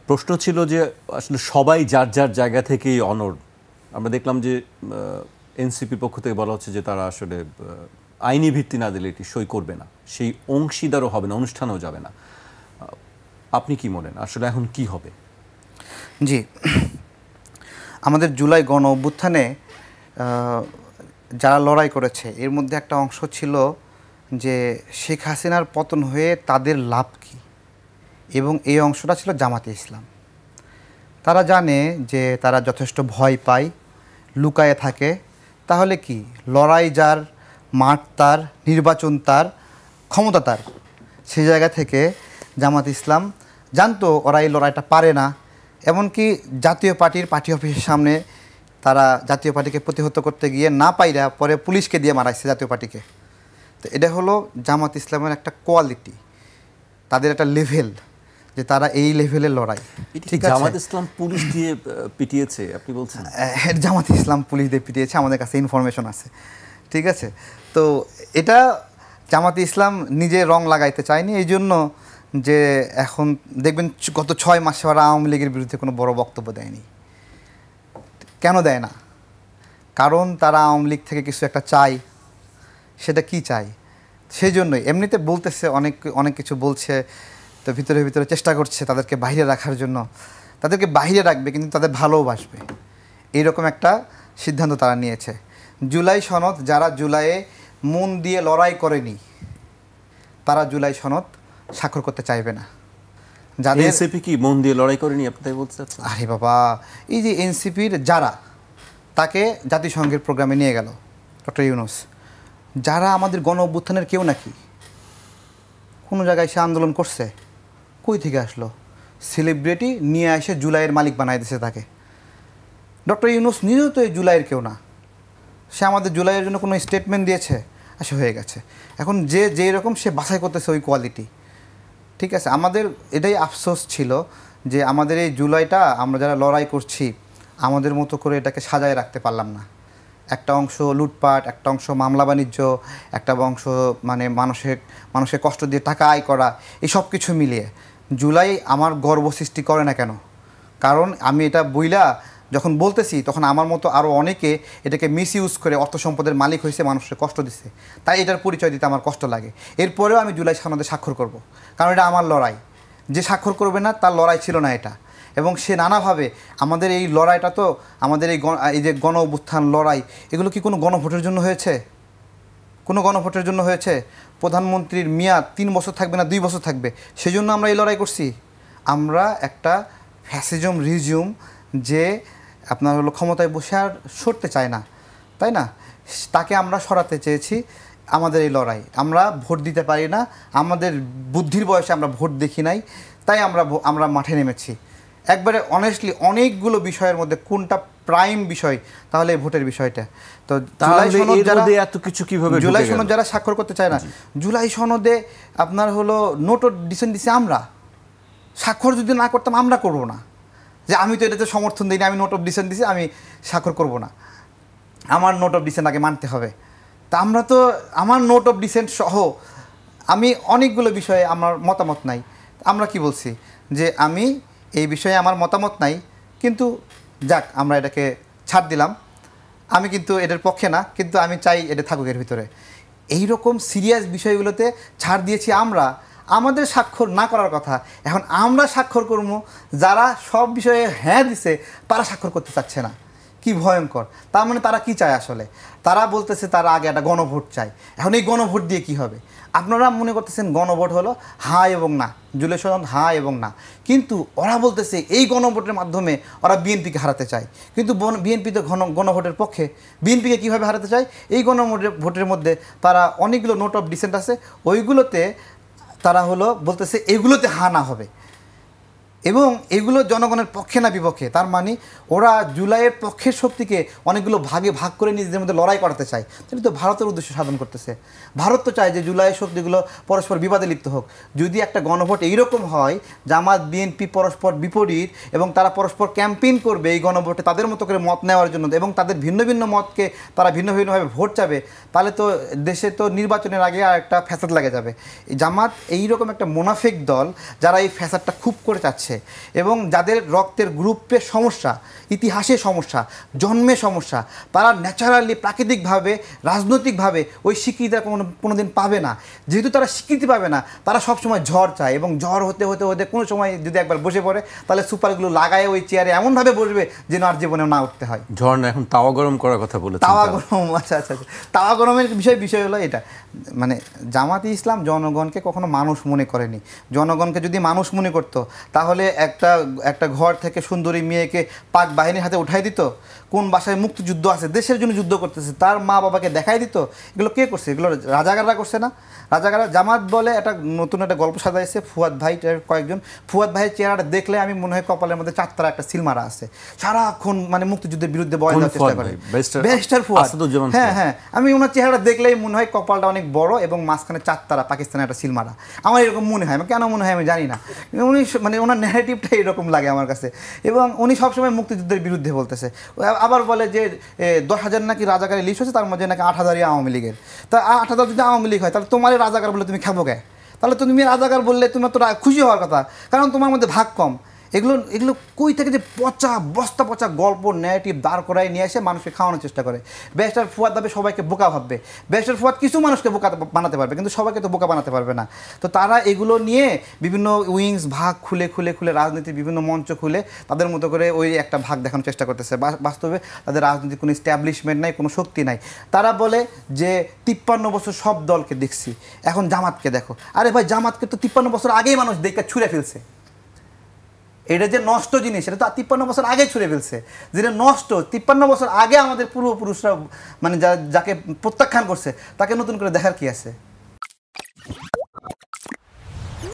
প্রশ্ন ছিল যে আসলে সবাই যার যার জায়গা থেকেই অনড়। আমরা দেখলাম যে এনসিপি পক্ষ থেকে বলা হচ্ছে যে তারা আসলে আইনি ভিত্তি না দিলে এটি সই করবে না, সেই অংশীদারও হবে না, অনুষ্ঠানেও যাবে না। আপনি কি মনেন আসলে এখন কি হবে? জি, আমাদের জুলাই গণ অভ্যুত্থানে যারা লড়াই করেছে এর মধ্যে একটা অংশ ছিল যে শেখ হাসিনার পতন হয়ে তাদের লাভ কী, এবং এই অংশটা ছিল জামাতে ইসলাম। তারা জানে যে তারা যথেষ্ট ভয় পায়, লুকায়ে থাকে। তাহলে কি, লড়াই যার, মাঠ তার, নির্বাচন তার, ক্ষমতা তার, সেই জায়গা থেকে জামাত ইসলাম জানতো ওরা এই লড়াইটা পারে না। এমনকি জাতীয় পার্টির পার্টি অফিসের সামনে তারা জাতীয় পার্টিকে প্রতিহত করতে গিয়ে না পাইরা পরে পুলিশকে দিয়ে মারাইছে জাতীয় পার্টিকে। তো এটা হলো জামাত ইসলামের একটা কোয়ালিটি, তাদের একটা লেভেল, যে তারা এই লেভেলের লড়াই। ঠিক আছে, জামাত ইসলাম পুলিশ দিয়ে পিটিয়েছে আপনি বলছেন? জামাত ইসলাম পুলিশ দিয়ে পিটিয়েছে, আমাদের কাছে ইনফরমেশন আছে। ঠিক আছে, তো এটা জামাত ইসলাম নিজে রং লাগাইতে চায়নি, এই জন্য যে এখন দেখবেন গত 6 মাসে ওরা আওয়ামী লীগের বিরুদ্ধে কোনো বড় বক্তব্য দেয়নি। কেন দেয় না? কারণ তারা আওয়ামী লীগ থেকে কিছু একটা চায়। সেটা কি চায়? সেই জন্যই এমনিতে বলতেছে, অনেক কিছু বলছে, তো ভিতরে ভিতরে চেষ্টা করছে তাদেরকে বাইরে রাখার জন্য। তাদেরকে বাইরে রাখবে কিন্তু তাদের ভালোবাসবে, এইরকম একটা সিদ্ধান্ত তারা নিয়েছে। জুলাই সনদ, যারা জুলাইয়ে মন দিয়ে লড়াই করেনি তারা জুলাই সনদ স্বাক্ষর করতে চাইবে না। যাদের এনসিপি কি মন দিয়ে লড়াই করেনি আপনি তাই বলতে চাচ্ছেন? আরে বাবা, এই যে এনসিপির যারা তাকে জাতিসংঘের প্রোগ্রামে নিয়ে গেল ডক্টর ইউনূস, যারা আমাদের গণ অভ্যুত্থানের কেউ নাকি কোনো জায়গায় সে আন্দোলন করছে, কই থেকে আসলো? সেলিব্রিটি নিয়ে এসে জুলাইয়ের মালিক বানাই দিয়েছে তাকে। ডক্টর ইউনূস নিজেও তো এই জুলাইয়ের কেউ না, সে আমাদের জুলাইয়ের জন্য কোনো স্টেটমেন্ট দিয়েছে? সে হয়ে গেছে। এখন যে যেই রকম সে বাছাই করতেছে ওই কোয়ালিটি। ঠিক আছে, আমাদের এটাই আফসোস ছিল যে আমাদের এই জুলাইটা আমরা যারা লড়াই করছি আমাদের মতো করে এটাকে সাজায় রাখতে পারলাম না। একটা অংশ লুটপাট, একটা অংশ মামলা বাণিজ্য, একটা অংশ মানে মানুষের কষ্ট দিয়ে টাকা আয় করা, এই সব কিছু মিলিয়ে জুলাই আমার গর্ব সৃষ্টি করে না কেন? কারণ আমি এটা বইলা যখন বলতেছি তখন আমার মতো আরও অনেকে এটাকে মিসইউজ করে অর্থ সম্পদের মালিক হয়েছে, মানুষের কষ্ট দিচ্ছে, তাই এটার পরিচয় দিতে আমার কষ্ট লাগে। এরপরেও আমি জুলাই সনদে স্বাক্ষর করব, কারণ এটা আমার লড়াই। যে স্বাক্ষর করবে না তার লড়াই ছিল না এটা। এবং সে নানাভাবে আমাদের এই লড়াইটা তো আমাদের এই যে গণ অভ্যুত্থান লড়াই, এগুলো কি কোনো গণভোটের জন্য হয়েছে? কোনো গণভোটের জন্য হয়েছে? প্রধানমন্ত্রীর মেয়াদ 3 বছর থাকবে না 2 বছর থাকবে, সেই জন্য আমরা এই লড়াই করছি। আমরা একটা ফ্যাসিজম রিজিউম যে আপনার হলো ক্ষমতায় বসে আর সরতে চায় না, তাই না, তাকে আমরা সরাতে চেয়েছি। আমাদের এই লড়াই, আমরা ভোট দিতে পারি না, আমাদের বুদ্ধির বয়সে আমরা ভোট দেখি নাই, তাই আমরা মাঠে নেমেছি। একবারে অনেস্টলি অনেকগুলো বিষয়ের মধ্যে কোনটা প্রাইম বিষয়? তাহলে এই ভোটের বিষয়টা। তো জুলাই সনদ যারা এত কিছু কিভাবে জুলাই সনদ যারা স্বাক্ষর করতে চায় না, জুলাই সনদে আপনার হলো নোট অফ ডিসেন্ট দিছে আমরা। স্বাক্ষর যদি না করতাম আমরা করবো না, যে আমি তো এটাতে সমর্থন দিই না, আমি নোট অফ ডিসেন্ট দিছি, আমি স্বাক্ষর করব না, আমার নোট অফ ডিসেন্ট আগে মানতে হবে। তা আমরা তো আমার নোট অফ ডিসেন্ট সহ আমি অনেকগুলো বিষয়ে আমার মতামত নাই। আমরা কি বলছি যে আমি এই বিষয়ে আমার মতামত নাই, কিন্তু যাক আমরা এটাকে ছাড় দিলাম, আমি কিন্তু এটার পক্ষে না, কিন্তু আমি চাই এটা থাকুক এর ভিতরে। এই রকম সিরিয়াস বিষয়গুলোতে ছাড় দিয়েছি আমরা। আমাদের স্বাক্ষর না করার কথা, এখন আমরা স্বাক্ষর করবো, যারা সব বিষয়ে হ্যাঁ দিছে তারা স্বাক্ষর করতে চাচ্ছে না। কি ভয়ঙ্কর! তার মানে তারা কি চায় আসলে? তারা বলতেছে তারা আগে একটা গণভোট চায়। এখন এই গণভোট দিয়ে কি হবে? আপনারা মনে করতেছেন গণভোট হলো হ্যাঁ এবং না, জুলাই সনদ হ্যাঁ এবং না, কিন্তু ওরা বলতেছে এই গণভোটের মাধ্যমে ওরা বিএনপিকে হারাতে চায়। কিন্তু বিএনপি তো গণভোটের পক্ষে। বিএনপিকে কীভাবে হারাতে চায়? এই গণভোটের মধ্যে তারা অনেকগুলো নোট অফ ডিসেন্ট আছে, ওইগুলোতে তারা হলো বলতেছে এগুলোতে হ্যাঁ না হবে, এবং এগুলো জনগণের পক্ষে না বিপক্ষে। তার মানে ওরা জুলাইয়ের পক্ষের শক্তিকে অনেকগুলো ভাগে ভাগ করে নিজেদের মধ্যে লড়াই করাতে চায়। সেটা তো ভারতের উদ্দেশ্য সাধন করতেছে। ভারত তো চায় যে জুলাইয়ের শক্তিগুলো পরস্পর বিবাদে লিপ্ত হোক। যদি একটা গণভোট এইরকম হয়, জামাত বিএনপি পরস্পর বিপরীত এবং তারা পরস্পর ক্যাম্পেইন করবে এই গণভোটে তাদের মতো করে মত নেওয়ার জন্য, এবং তাদের ভিন্ন ভিন্ন মতকে তারা ভিন্ন ভিন্নভাবে ভোট চাবে, তাহলে তো দেশে তো নির্বাচনের আগে আর একটা ফ্যাসাদ লাগে যাবে। জামাত এইরকম একটা মুনাফিক দল যারা এই ফ্যাসাদটা খুব করে চাচ্ছে। আছে এবং যাদের রক্তের গ্রুপের সমস্যা, ইতিহাসের সমস্যা, জন্মের সমস্যা, তারা ন্যাচারালি প্রাকৃতিকভাবে রাজনৈতিকভাবে ওই স্বীকৃতিটা কোনো দিন পাবে না। যেহেতু তারা স্বীকৃতি পাবে না, তারা সবসময় ঝড় চায় এবং ঝড় হতে হতে হতে কোনো সময় যদি একবার বসে পড়ে তাহলে সুপারগুলো লাগায় ওই চেয়ারে এমনভাবে বসবে যেন আর জীবনে না উঠতে হয়। ঝড় না, এখন তাওয়া গরম করার কথা বলেছেন। তাওয়া গরম, আচ্ছা আচ্ছা আচ্ছা, তাওয়া গরমের বিষয় হলো এটা, মানে জামাতে ইসলাম জনগণকে কখনো মানুষ মনে করেনি। জনগণকে যদি মানুষ মনে করতো তাহলে একটা ঘর থেকে সুন্দরী মেয়েকে পাক বাহিনীর হাতে উঠাই দিত। কোন বাসায় মুক্তিযুদ্ধ আছে, দেশের জন্য যুদ্ধ করতেছে, তার মা বাবাকে দেখাই দিত। এগুলো কে করছে? এগুলো রাজাকাররা করছে না? রাজাকাররা জামাত বলে একটা নতুন একটা গল্প সাজাইছে ফুয়াদ ভাই কয়েকজন। ফুয়াদ ভাইয়ের চেহারাটা দেখলে আমি মনে হয় কপালের মধ্যে চারতারা একটা সিলমারা আছে, সারাক্ষণ মানে মুক্তিযুদ্ধের বিরুদ্ধে বয়ান দেওয়ার চেষ্টা করে। ব্যারিস্টার ফুয়াদ, হ্যাঁ হ্যাঁ, আমি ওনার চেহারাটা দেখলেই মনে হয় কপালটা অনেক বড় এবং মাঝখানে চারতারা পাকিস্তানের একটা সিলমারা। আমার এরকম মনে হয়, কেন মনে হয় আমি জানি না, উনি মানে ওনার ন্যারেটিভটা এরকম লাগে আমার কাছে। এবং উনি সবসময় মুক্তিযুদ্ধের বিরুদ্ধে বলতেছে, আবার বলে যে 10,000 নাকি রাজাকারের লিস্ট হচ্ছে, তার মধ্যে নাকি 8,000ই আওয়ামী লীগের। তা 8,000 যদি আওয়ামী লীগ হয় তাহলে তোমার রাজাকার বলে তুমি খাবো কে? তাহলে তুমি রাজাকার বললে তোমার তো খুশি হওয়ার কথা, কারণ তোমার মধ্যে ভাগ কম। এগুলো কই থেকে যে বস্তা পচা গল্প ন্যারেটিভ দাঁড় করায় নিয়ে এসে মানুষকে খাওয়ানোর চেষ্টা করে। ব্যারিস্টার ফুয়াদ ভাবে সবাইকে বোকা ভাববে, ব্যারিস্টার ফুয়াদ কিছু মানুষকে বোকা বানাতে পারবে কিন্তু সবাইকে তো বোকা বানাতে পারবে না। তো তারা এগুলো নিয়ে বিভিন্ন উইংস ভাগ খুলে খুলে খুলে রাজনীতির বিভিন্ন মঞ্চ খুলে তাদের মতো করে ওই একটা ভাগ দেখানোর চেষ্টা করতেছে। বাস্তবে তাদের রাজনীতির কোনো এস্টাবলিশমেন্ট নাই, কোনো শক্তি নাই। তারা বলে যে 53 বছর সব দলকে দেখছি, এখন জামাতকে দেখো। আরে ভাই, জামাতকে তো 53 বছর আগেই মানুষ দেখে ছুঁড়ে ফেলছে। এটা যে নষ্ট জিনিস, এটা তো 53 বছর আগে ছুঁড়ে ফেলছে। যেটা নষ্ট 53 বছর আগে আমাদের পূর্বপুরুষরা মানে যাকে প্রত্যাখ্যান করছে তাকে নতুন করে দেখার কি আছে?